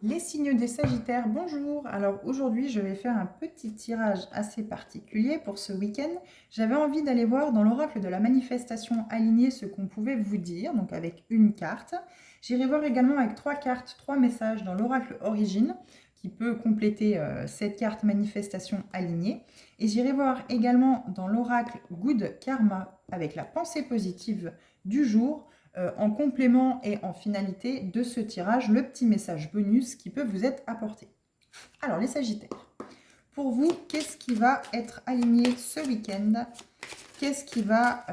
Les signes des Sagittaires, bonjour! Alors aujourd'hui, je vais faire un petit tirage assez particulier pour ce week-end. J'avais envie d'aller voir dans l'oracle de la manifestation alignée ce qu'on pouvait vous dire, donc avec une carte. J'irai voir également avec trois cartes, trois messages dans l'oracle origine qui peut compléter cette carte manifestation alignée. Et j'irai voir également dans l'oracle Good Karma avec la pensée positive du jour en complément et en finalité de ce tirage, le petit message bonus qui peut vous être apporté. Alors les Sagittaires, pour vous, qu'est-ce qui va être aligné ce week-end? Qu'est-ce qui va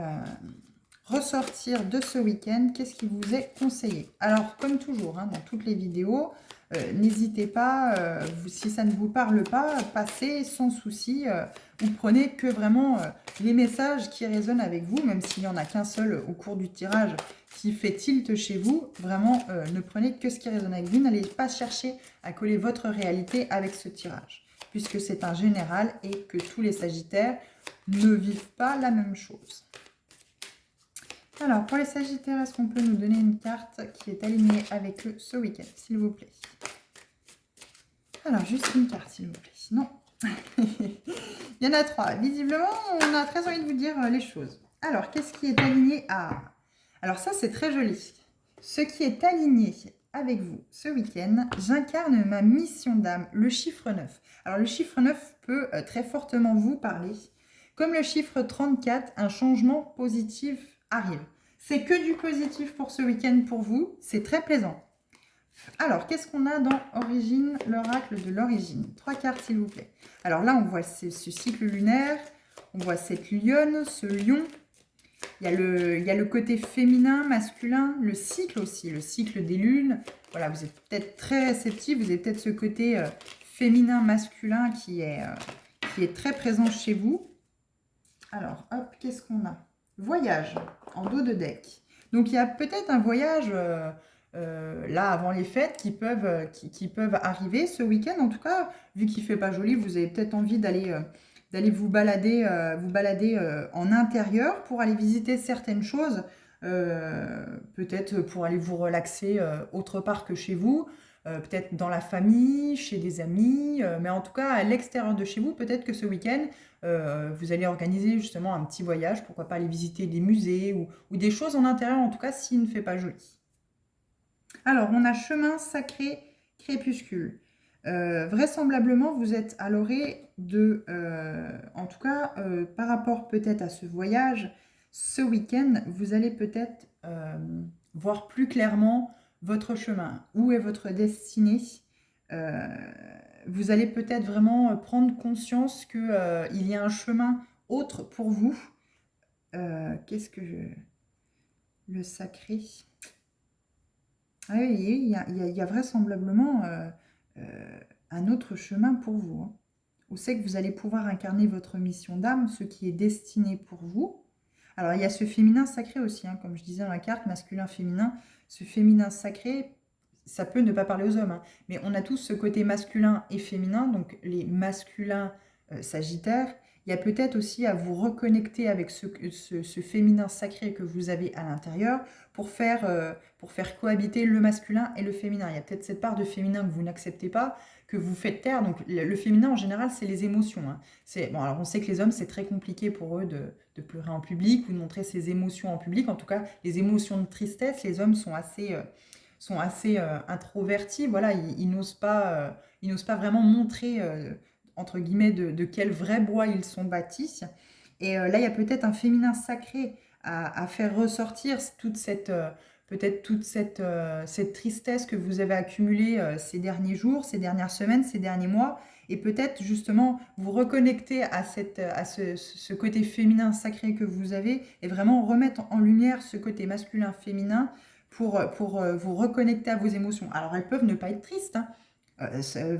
ressortir de ce week-end? Qu'est-ce qui vous est conseillé? Alors comme toujours, dans toutes les vidéos, n'hésitez pas, si ça ne vous parle pas, passez sans souci. Vous prenez que vraiment les messages qui résonnent avec vous, même s'il n'y en a qu'un seul au cours du tirage qui fait tilt chez vous. Vraiment, ne prenez que ce qui résonne avec vous. N'allez pas chercher à coller votre réalité avec ce tirage, puisque c'est un général et que tous les Sagittaires ne vivent pas la même chose. Alors, pour les Sagittaires, est-ce qu'on peut nous donner une carte qui est alignée avec eux ce week-end, s'il vous plaît? Alors, juste une carte, s'il vous plaît. Sinon, il y en a trois. Visiblement, on a très envie de vous dire les choses. Alors, qu'est-ce qui est aligné à... Alors ça, c'est très joli. Ce qui est aligné avec vous ce week-end, j'incarne ma mission d'âme, le chiffre 9. Alors, le chiffre 9 peut très fortement vous parler. Comme le chiffre 34, un changement positif arrive. C'est que du positif pour ce week-end pour vous. C'est très plaisant. Alors, qu'est-ce qu'on a dans Origine, l'oracle de l'origine? Trois cartes, s'il vous plaît. Alors là, on voit ce cycle lunaire, on voit cette lionne, ce lion. Il y a le côté féminin, masculin, le cycle aussi, le cycle des lunes. Voilà, vous êtes peut-être très réceptif, vous avez peut-être ce côté féminin, masculin qui est très présent chez vous. Alors, hop, qu'est-ce qu'on a? Voyage, en dos de deck. Donc, il y a peut-être un voyage... là avant les fêtes qui peuvent arriver ce week-end. En tout cas, vu qu'il fait pas joli, vous avez peut-être envie d'aller vous balader, en intérieur pour aller visiter certaines choses, peut-être pour aller vous relaxer autre part que chez vous, peut-être dans la famille, chez des amis, mais en tout cas à l'extérieur de chez vous, peut-être que ce week-end, vous allez organiser justement un petit voyage, pourquoi pas aller visiter des musées ou des choses en intérieur, en tout cas s'il ne fait pas joli. Alors, on a chemin sacré crépuscule. Vraisemblablement, vous êtes à l'orée de... en tout cas, par rapport peut-être à ce voyage, ce week-end, vous allez peut-être voir plus clairement votre chemin. Où est votre destinée? Vous allez peut-être vraiment prendre conscience qu'il y a un chemin autre pour vous. Qu'est-ce que je... Le sacré... Ah oui, il y a vraisemblablement un autre chemin pour vous. Où c'est que vous allez pouvoir incarner votre mission d'âme, ce qui est destiné pour vous. Alors, il y a ce féminin sacré aussi, comme je disais dans la carte, masculin-féminin. Ce féminin sacré, ça peut ne pas parler aux hommes, mais on a tous ce côté masculin et féminin, donc les masculins sagittaires. Il y a peut-être aussi à vous reconnecter avec ce féminin sacré que vous avez à l'intérieur pour faire cohabiter le masculin et le féminin. Il y a peut-être cette part de féminin que vous n'acceptez pas, que vous faites taire. Donc le féminin en général, c'est les émotions. Bon, alors on sait que les hommes, c'est très compliqué pour eux de pleurer en public ou de montrer ses émotions en public. En tout cas, les émotions de tristesse, les hommes sont assez introvertis. Voilà, ils n'osent pas vraiment montrer entre guillemets, de quel vrai bois ils sont bâtis. Et là, il y a peut-être un féminin sacré à faire ressortir peut-être toute cette tristesse que vous avez accumulée ces derniers jours, ces dernières semaines, ces derniers mois, et peut-être justement vous reconnecter à ce côté féminin sacré que vous avez, et vraiment remettre en lumière ce côté masculin-féminin pour vous reconnecter à vos émotions. Alors, elles peuvent ne pas être tristes,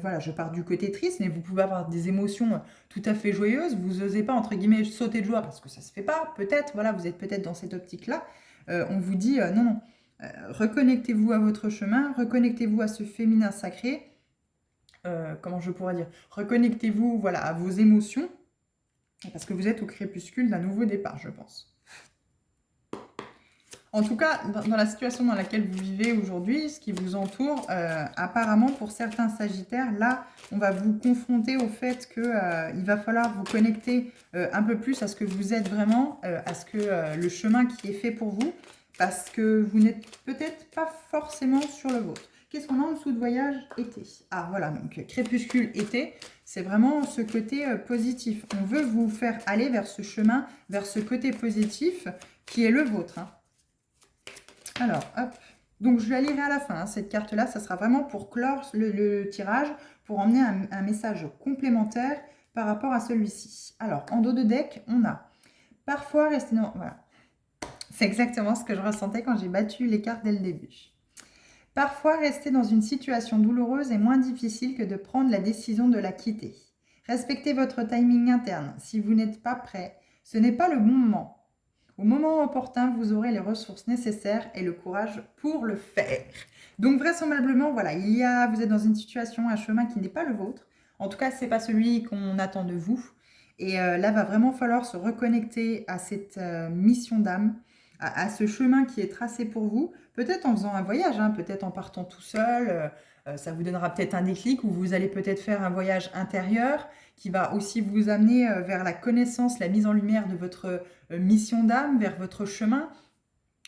voilà, je pars du côté triste, mais vous pouvez avoir des émotions tout à fait joyeuses. Vous n'osez pas, entre guillemets, sauter de joie parce que ça ne se fait pas. Peut-être, voilà, vous êtes peut-être dans cette optique-là. On vous dit, non, non, reconnectez-vous à votre chemin, reconnectez-vous à ce féminin sacré. Comment je pourrais dire? Reconnectez-vous, voilà, à vos émotions, parce que vous êtes au crépuscule d'un nouveau départ, je pense. En tout cas, dans la situation dans laquelle vous vivez aujourd'hui, ce qui vous entoure, apparemment pour certains Sagittaires, là, on va vous confronter au fait que il va falloir vous connecter un peu plus à ce que vous êtes vraiment, à ce que le chemin qui est fait pour vous, parce que vous n'êtes peut-être pas forcément sur le vôtre. Qu'est-ce qu'on a en dessous de voyage? Été. Ah voilà, donc crépuscule, été, c'est vraiment ce côté positif. On veut vous faire aller vers ce chemin, vers ce côté positif qui est le vôtre, hein. Alors, hop. Donc, je la lirai à la fin, hein, cette carte-là. Ça sera vraiment pour clore le tirage, pour emmener un message complémentaire par rapport à celui-ci. Alors, en dos de deck, on a parfois rester dans... Voilà. C'est exactement ce que je ressentais quand j'ai battu les cartes dès le début. Parfois, rester dans une situation douloureuse est moins difficile que de prendre la décision de la quitter. Respectez votre timing interne. Si vous n'êtes pas prêt, ce n'est pas le bon moment. Au moment opportun, vous aurez les ressources nécessaires et le courage pour le faire. Donc vraisemblablement, voilà, vous êtes dans une situation, un chemin qui n'est pas le vôtre. En tout cas, ce n'est pas celui qu'on attend de vous. Et là, va vraiment falloir se reconnecter à cette mission d'âme, à ce chemin qui est tracé pour vous. Peut-être en faisant un voyage, hein, peut-être en partant tout seul. Ça vous donnera peut-être un déclic où vous allez peut-être faire un voyage intérieur qui va aussi vous amener vers la connaissance, la mise en lumière de votre mission d'âme, vers votre chemin.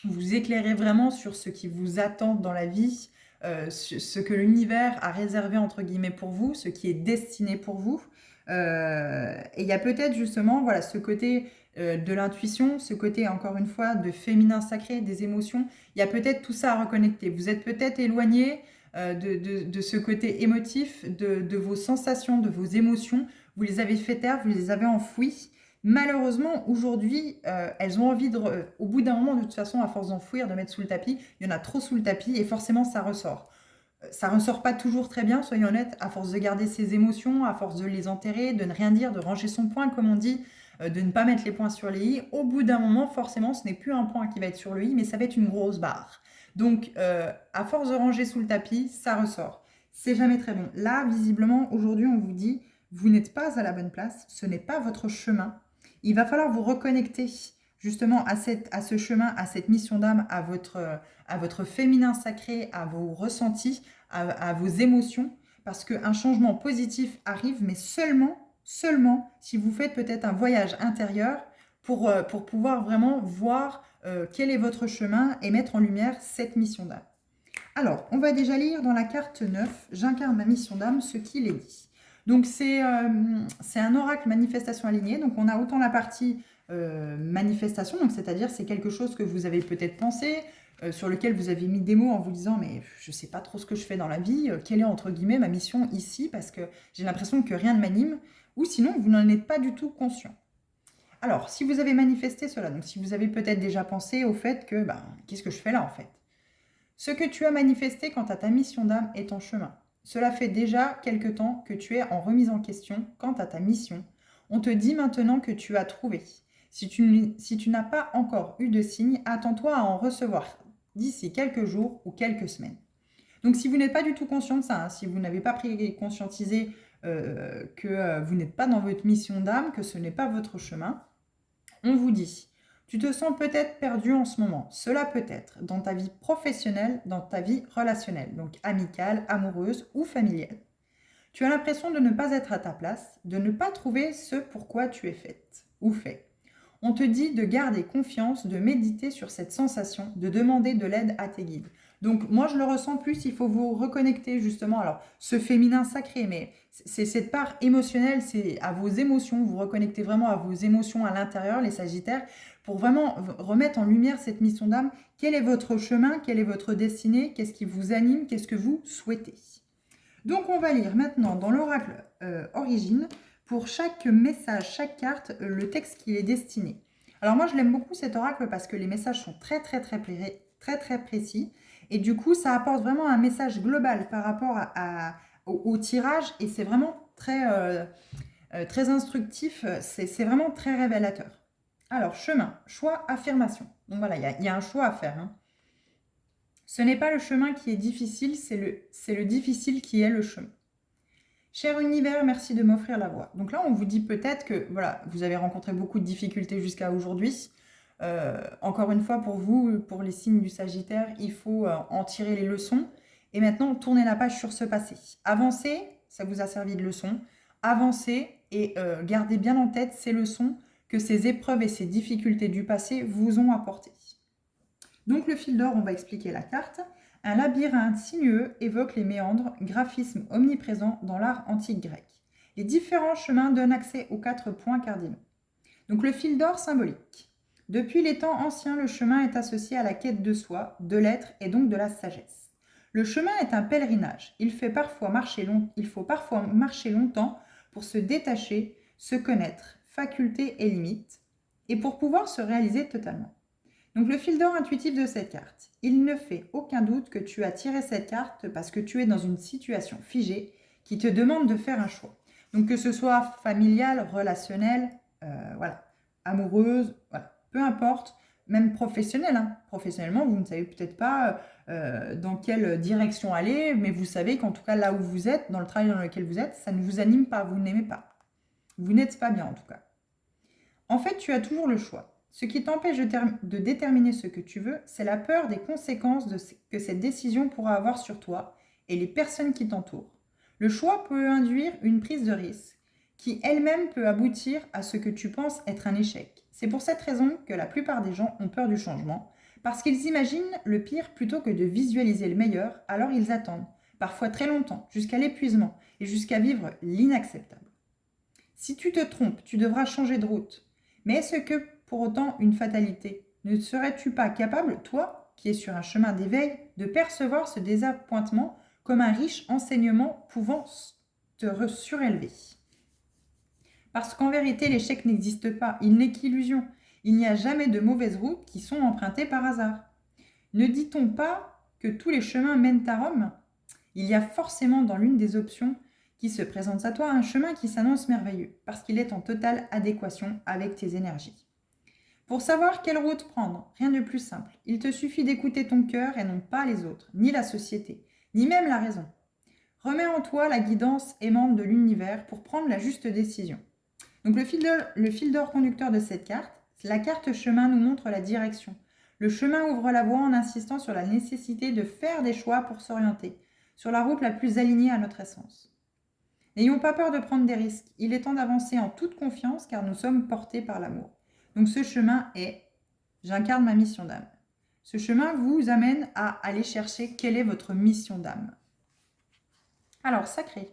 Vous éclairez vraiment sur ce qui vous attend dans la vie, ce que l'univers a réservé entre guillemets pour vous, ce qui est destiné pour vous. Et il y a peut-être justement voilà, ce côté de l'intuition, ce côté encore une fois de féminin sacré, des émotions. Il y a peut-être tout ça à reconnecter. Vous êtes peut-être éloigné de ce côté émotif, de vos sensations, de vos émotions. Vous les avez fait taire, vous les avez enfouies. Malheureusement, aujourd'hui, elles ont envie au bout d'un moment, de toute façon, à force d'enfouir, de mettre sous le tapis, il y en a trop sous le tapis et forcément, ça ressort. Ça ressort pas toujours très bien, soyons honnêtes, à force de garder ses émotions, à force de les enterrer, de ne rien dire, de ranger son point, comme on dit, de ne pas mettre les points sur les i. Au bout d'un moment, forcément, ce n'est plus un point qui va être sur le i, mais ça va être une grosse barre. Donc, à force de ranger sous le tapis, ça ressort. C'est jamais très bon. Là, visiblement, aujourd'hui, on vous dit, vous n'êtes pas à la bonne place, ce n'est pas votre chemin. Il va falloir vous reconnecter justement à ce chemin, à cette mission d'âme, à votre féminin sacré, à vos ressentis, à vos émotions, parce qu'un changement positif arrive, mais seulement si vous faites peut-être un voyage intérieur pour pouvoir vraiment voir quel est votre chemin et mettre en lumière cette mission d'âme. Alors, on va déjà lire dans la carte 9, j'incarne ma mission d'âme, ce qu'il est dit. Donc, c'est un oracle manifestation alignée. Donc, on a autant la partie manifestation, donc c'est-à-dire c'est quelque chose que vous avez peut-être pensé, sur lequel vous avez mis des mots en vous disant mais je ne sais pas trop ce que je fais dans la vie, quelle est entre guillemets ma mission ici, parce que j'ai l'impression que rien ne m'anime, ou sinon vous n'en êtes pas du tout conscient. Alors, si vous avez manifesté cela, donc si vous avez peut-être déjà pensé au fait que, qu'est-ce que je fais là en fait? Ce que tu as manifesté quant à ta mission d'âme est en chemin. Cela fait déjà quelque temps que tu es en remise en question quant à ta mission. On te dit maintenant que tu as trouvé. Si tu n'as pas encore eu de signe, attends-toi à en recevoir d'ici quelques jours ou quelques semaines. Donc si vous n'êtes pas du tout conscient de ça, hein, si vous n'avez pas conscientisé que vous n'êtes pas dans votre mission d'âme, que ce n'est pas votre chemin, on vous dit, tu te sens peut-être perdu en ce moment. Cela peut être dans ta vie professionnelle, dans ta vie relationnelle, donc amicale, amoureuse ou familiale. Tu as l'impression de ne pas être à ta place, de ne pas trouver ce pourquoi tu es faite ou fait. On te dit de garder confiance, de méditer sur cette sensation, de demander de l'aide à tes guides. Donc moi je le ressens plus, il faut vous reconnecter justement, alors ce féminin sacré, mais c'est cette part émotionnelle, c'est à vos émotions, vous reconnectez vraiment à vos émotions à l'intérieur, les Sagittaires, pour vraiment remettre en lumière cette mission d'âme. Quel est votre chemin, quelle est votre destinée, qu'est-ce qui vous anime, qu'est-ce que vous souhaitez. Donc on va lire maintenant dans l'oracle Origine, pour chaque message, chaque carte, le texte qui est destiné. Alors moi je l'aime beaucoup cet oracle parce que les messages sont très précis et du coup ça apporte vraiment un message global par rapport au tirage et c'est vraiment très instructif, c'est vraiment très révélateur. Alors chemin, choix, affirmation. Donc voilà, il y a un choix à faire, hein. Ce n'est pas le chemin qui est difficile, c'est le difficile qui est le chemin. Cher univers, merci de m'offrir la voie. Donc là, on vous dit peut-être que voilà, vous avez rencontré beaucoup de difficultés jusqu'à aujourd'hui. Encore une fois, pour vous, pour les signes du Sagittaire, il faut en tirer les leçons. Et maintenant, tournez la page sur ce passé. Avancez, ça vous a servi de leçon. Avancez et gardez bien en tête ces leçons que ces épreuves et ces difficultés du passé vous ont apportées. Donc le fil d'or, on va expliquer la carte. Un labyrinthe sinueux évoque les méandres, graphisme omniprésent dans l'art antique grec. Les différents chemins donnent accès aux 4 points cardinaux. Donc le fil d'or symbolique. Depuis les temps anciens, le chemin est associé à la quête de soi, de l'être et donc de la sagesse. Le chemin est un pèlerinage. Il faut parfois marcher longtemps pour se détacher, se connaître, facultés et limites, et pour pouvoir se réaliser totalement. Donc le fil d'or intuitif de cette carte. Il ne fait aucun doute que tu as tiré cette carte parce que tu es dans une situation figée qui te demande de faire un choix. Donc que ce soit familial, relationnel, voilà, amoureuse, voilà, peu importe, même professionnel. Hein. Professionnellement, vous ne savez peut-être pas dans quelle direction aller, mais vous savez qu'en tout cas là où vous êtes, dans le travail dans lequel vous êtes, ça ne vous anime pas, vous n'aimez pas. Vous n'êtes pas bien en tout cas. En fait, tu as toujours le choix. Ce qui t'empêche de déterminer ce que tu veux, c'est la peur des conséquences que cette décision pourra avoir sur toi et les personnes qui t'entourent. Le choix peut induire une prise de risque qui elle-même peut aboutir à ce que tu penses être un échec. C'est pour cette raison que la plupart des gens ont peur du changement, parce qu'ils imaginent le pire plutôt que de visualiser le meilleur, alors ils attendent, parfois très longtemps, jusqu'à l'épuisement et jusqu'à vivre l'inacceptable. Si tu te trompes, tu devras changer de route. Mais est-ce que pour autant une fatalité? Ne serais-tu pas capable, toi, qui es sur un chemin d'éveil, de percevoir ce désappointement comme un riche enseignement pouvant te surélever? Parce qu'en vérité, l'échec n'existe pas, il n'est qu'illusion. Il n'y a jamais de mauvaises routes qui sont empruntées par hasard. Ne dit-on pas que tous les chemins mènent à Rome? Il y a forcément dans l'une des options qui se présente à toi un chemin qui s'annonce merveilleux, parce qu'il est en totale adéquation avec tes énergies. Pour savoir quelle route prendre, rien de plus simple. Il te suffit d'écouter ton cœur et non pas les autres, ni la société, ni même la raison. Remets en toi la guidance aimante de l'univers pour prendre la juste décision. Donc le fil d'or conducteur de cette carte, la carte chemin nous montre la direction. Le chemin ouvre la voie en insistant sur la nécessité de faire des choix pour s'orienter, sur la route la plus alignée à notre essence. N'ayons pas peur de prendre des risques. Il est temps d'avancer en toute confiance car nous sommes portés par l'amour. Donc ce chemin est « J'incarne ma mission d'âme ». Ce chemin vous amène à aller chercher quelle est votre mission d'âme. Alors, sacré.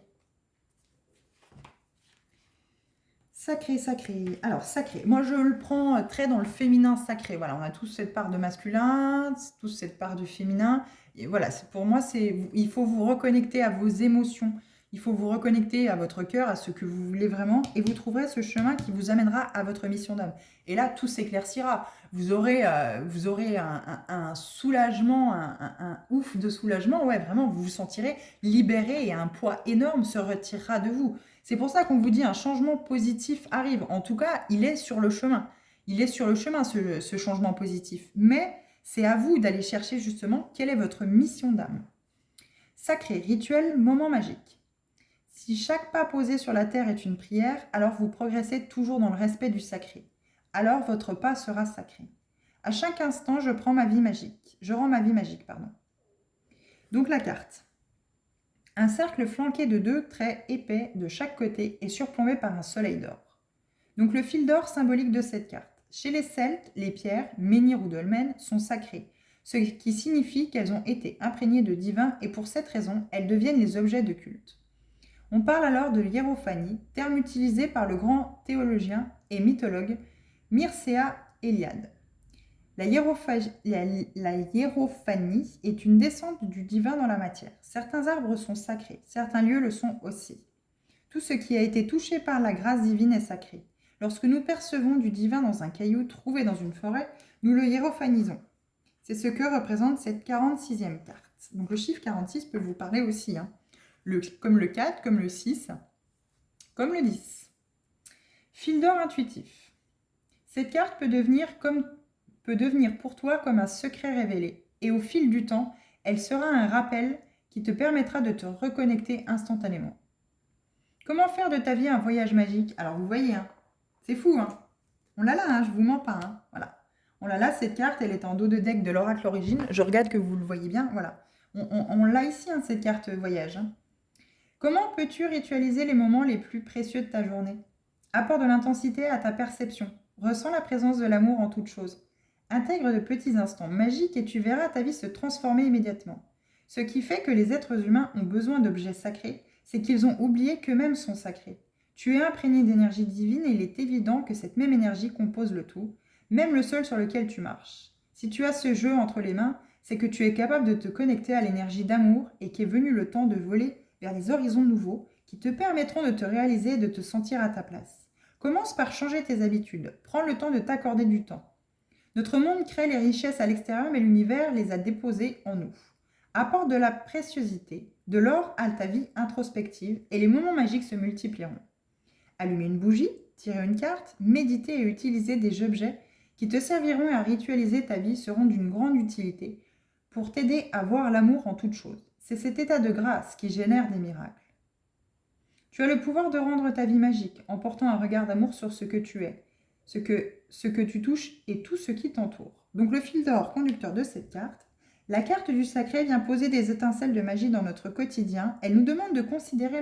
Sacré. Alors, sacré. Moi, je le prends très dans le féminin sacré. Voilà, on a tous cette part de masculin, tous cette part du féminin. Et voilà, pour moi, il faut vous reconnecter à vos émotions. Il faut vous reconnecter à votre cœur, à ce que vous voulez vraiment. Et vous trouverez ce chemin qui vous amènera à votre mission d'âme. Et là, tout s'éclaircira. Vous aurez un soulagement, un ouf de soulagement. Ouais, vraiment, vous vous sentirez libéré et un poids énorme se retirera de vous. C'est pour ça qu'on vous dit un changement positif arrive. En tout cas, il est sur le chemin. Il est sur le chemin, ce changement positif. Mais c'est à vous d'aller chercher justement quelle est votre mission d'âme. Sacré, rituel, moment magique. Si chaque pas posé sur la terre est une prière, alors vous progressez toujours dans le respect du sacré. Alors votre pas sera sacré. À chaque instant, je rends ma vie magique. Donc la carte. Un cercle flanqué de 2 traits épais de chaque côté est surplombé par un soleil d'or. Donc le fil d'or symbolique de cette carte. Chez les Celtes, les pierres, menhirs ou dolmens, sont sacrées, ce qui signifie qu'elles ont été imprégnées de divin et pour cette raison, elles deviennent les objets de culte. On parle alors de hiérophanie, terme utilisé par le grand théologien et mythologue Mircea Eliade. La hiérophanie est une descente du divin dans la matière. Certains arbres sont sacrés, certains lieux le sont aussi. Tout ce qui a été touché par la grâce divine est sacré. Lorsque nous percevons du divin dans un caillou trouvé dans une forêt, nous le hiérophanisons. C'est ce que représente cette 46e carte. Donc le chiffre 46 peut vous parler aussi, hein. Comme le 4, comme le 6, comme le 10. Fil d'or intuitif. Cette carte peut devenir pour toi comme un secret révélé. Et au fil du temps, elle sera un rappel qui te permettra de te reconnecter instantanément. Comment faire de ta vie un voyage magique? Alors vous voyez, hein, c'est fou, hein. On l'a là, hein, je vous mens pas, hein, voilà. Oh là là, cette carte, elle est en dos de deck de l'oracle origine. Je regarde que vous le voyez bien, voilà. On l'a ici, hein, cette carte voyage. Hein. Comment peux-tu ritualiser les moments les plus précieux de ta journée? Apporte de l'intensité à ta perception. Ressens la présence de l'amour en toute chose. Intègre de petits instants magiques et tu verras ta vie se transformer immédiatement. Ce qui fait que les êtres humains ont besoin d'objets sacrés, c'est qu'ils ont oublié qu'eux-mêmes sont sacrés. Tu es imprégné d'énergie divine et il est évident que cette même énergie compose le tout, même le sol sur lequel tu marches. Si tu as ce jeu entre les mains, c'est que tu es capable de te connecter à l'énergie d'amour et qu'est venu le temps de voler vers les horizons nouveaux qui te permettront de te réaliser et de te sentir à ta place. Commence par changer tes habitudes. Prends le temps de t'accorder du temps. Notre monde crée les richesses à l'extérieur, mais l'univers les a déposées en nous. Apporte de la préciosité, de l'or à ta vie introspective et les moments magiques se multiplieront. Allumer une bougie, tirer une carte, méditer et utiliser des objets qui te serviront à ritualiser ta vie seront d'une grande utilité pour t'aider à voir l'amour en toute chose. C'est cet état de grâce qui génère des miracles. Tu as le pouvoir de rendre ta vie magique en portant un regard d'amour sur ce que tu es, ce que tu touches et tout ce qui t'entoure. Donc le fil d'or conducteur de cette carte, la carte du sacré vient poser des étincelles de magie dans notre quotidien. Elle nous demande de considérer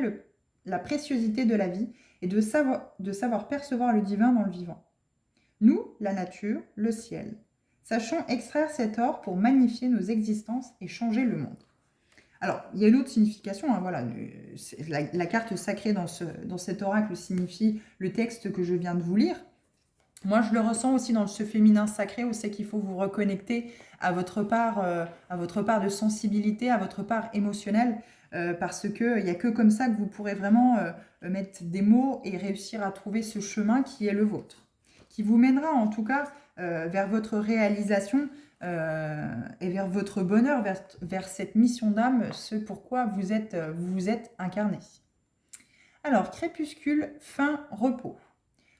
la préciosité de la vie et de savoir percevoir le divin dans le vivant. Nous, la nature, le ciel. Sachons extraire cet or pour magnifier nos existences et changer le monde. Alors, il y a une autre signification, hein, voilà, la carte sacrée dans cet oracle signifie le texte que je viens de vous lire. Moi, je le ressens aussi dans ce féminin sacré où c'est qu'il faut vous reconnecter à votre part de sensibilité, à votre part émotionnelle, parce qu'il n'y a que comme ça que vous pourrez vraiment mettre des mots et réussir à trouver ce chemin qui est le vôtre, qui vous mènera en tout cas vers votre réalisation et vers votre bonheur, vers cette mission d'âme, ce pourquoi vous êtes incarné. Alors, crépuscule, fin, repos.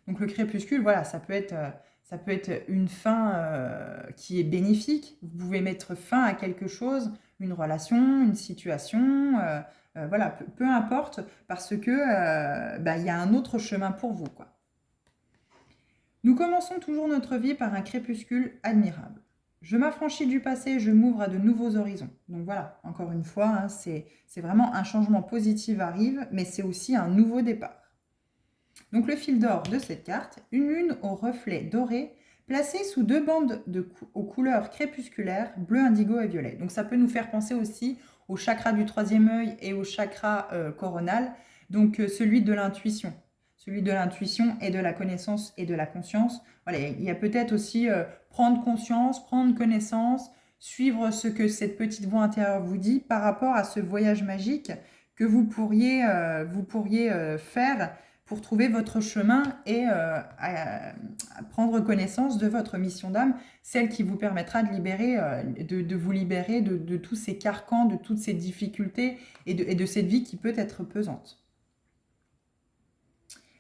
Donc le crépuscule, voilà, ça peut être une fin qui est bénéfique. Vous pouvez mettre fin à quelque chose, une relation, une situation, voilà, peu importe, parce que il y a un autre chemin pour vous, quoi. Nous commençons toujours notre vie par un crépuscule admirable. Je m'affranchis du passé, je m'ouvre à de nouveaux horizons. Donc voilà, encore une fois, hein, c'est vraiment un changement positif arrive, mais c'est aussi un nouveau départ. Donc le fil d'or de cette carte, une lune au reflet doré, placée sous deux bandes aux couleurs crépusculaires, bleu, indigo et violet. Donc ça peut nous faire penser aussi au chakra du troisième œil et au chakra coronal, donc celui de l'intuition et de la connaissance et de la conscience. Voilà, il y a peut-être aussi prendre conscience, prendre connaissance, suivre ce que cette petite voix intérieure vous dit par rapport à ce voyage magique que vous pourriez faire pour trouver votre chemin et à prendre connaissance de votre mission d'âme, celle qui vous permettra de vous libérer de tous ces carcans, de toutes ces difficultés et de cette vie qui peut être pesante.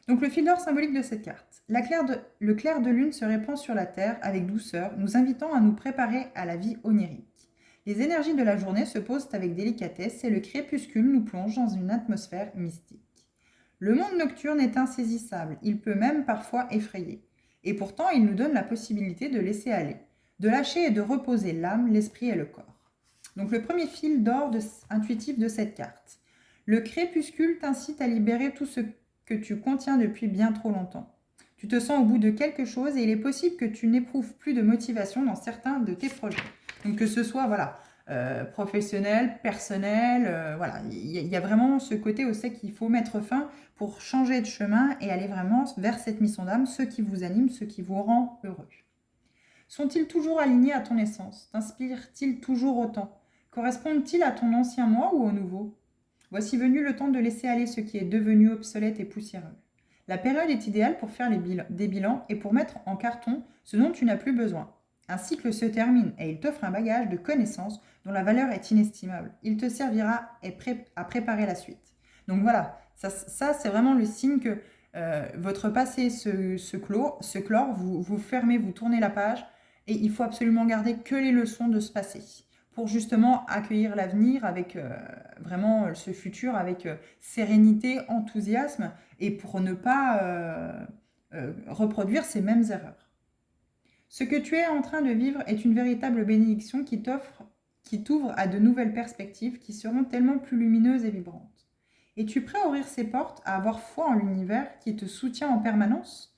Donc le fil d'or symbolique de cette carte. Le clair de lune se répand sur la terre avec douceur, nous invitant à nous préparer à la vie onirique. Les énergies de la journée se posent avec délicatesse et le crépuscule nous plonge dans une atmosphère mystique. Le monde nocturne est insaisissable, il peut même parfois effrayer. Et pourtant, il nous donne la possibilité de laisser aller, de lâcher et de reposer l'âme, l'esprit et le corps. Donc le premier fil d'or intuitif de cette carte. Le crépuscule t'incite à libérer tout ce que tu contiens depuis bien trop longtemps. Tu te sens au bout de quelque chose et il est possible que tu n'éprouves plus de motivation dans certains de tes projets. Donc que ce soit, voilà, professionnel, personnel, voilà, il y a vraiment ce côté aussi qu'il faut mettre fin pour changer de chemin et aller vraiment vers cette mission d'âme, ce qui vous anime, ce qui vous rend heureux. Sont-ils toujours alignés à ton essence? T'inspirent-ils toujours autant? Correspondent-ils à ton ancien moi ou au nouveau? Voici venu le temps de laisser aller ce qui est devenu obsolète et poussiéreux. La période est idéale pour faire des bilans et pour mettre en carton ce dont tu n'as plus besoin. Un cycle se termine et il t'offre un bagage de connaissances dont la valeur est inestimable. Il te servira à préparer la suite. Donc voilà, ça c'est vraiment le signe que votre passé se clore, vous fermez, vous tournez la page et il faut absolument garder que les leçons de ce passé pour justement accueillir l'avenir avec vraiment ce futur avec sérénité, enthousiasme et pour ne pas reproduire ces mêmes erreurs. Ce que tu es en train de vivre est une véritable bénédiction qui t'ouvre à de nouvelles perspectives qui seront tellement plus lumineuses et vibrantes. Es-tu prêt à ouvrir ces portes, à avoir foi en l'univers qui te soutient en permanence?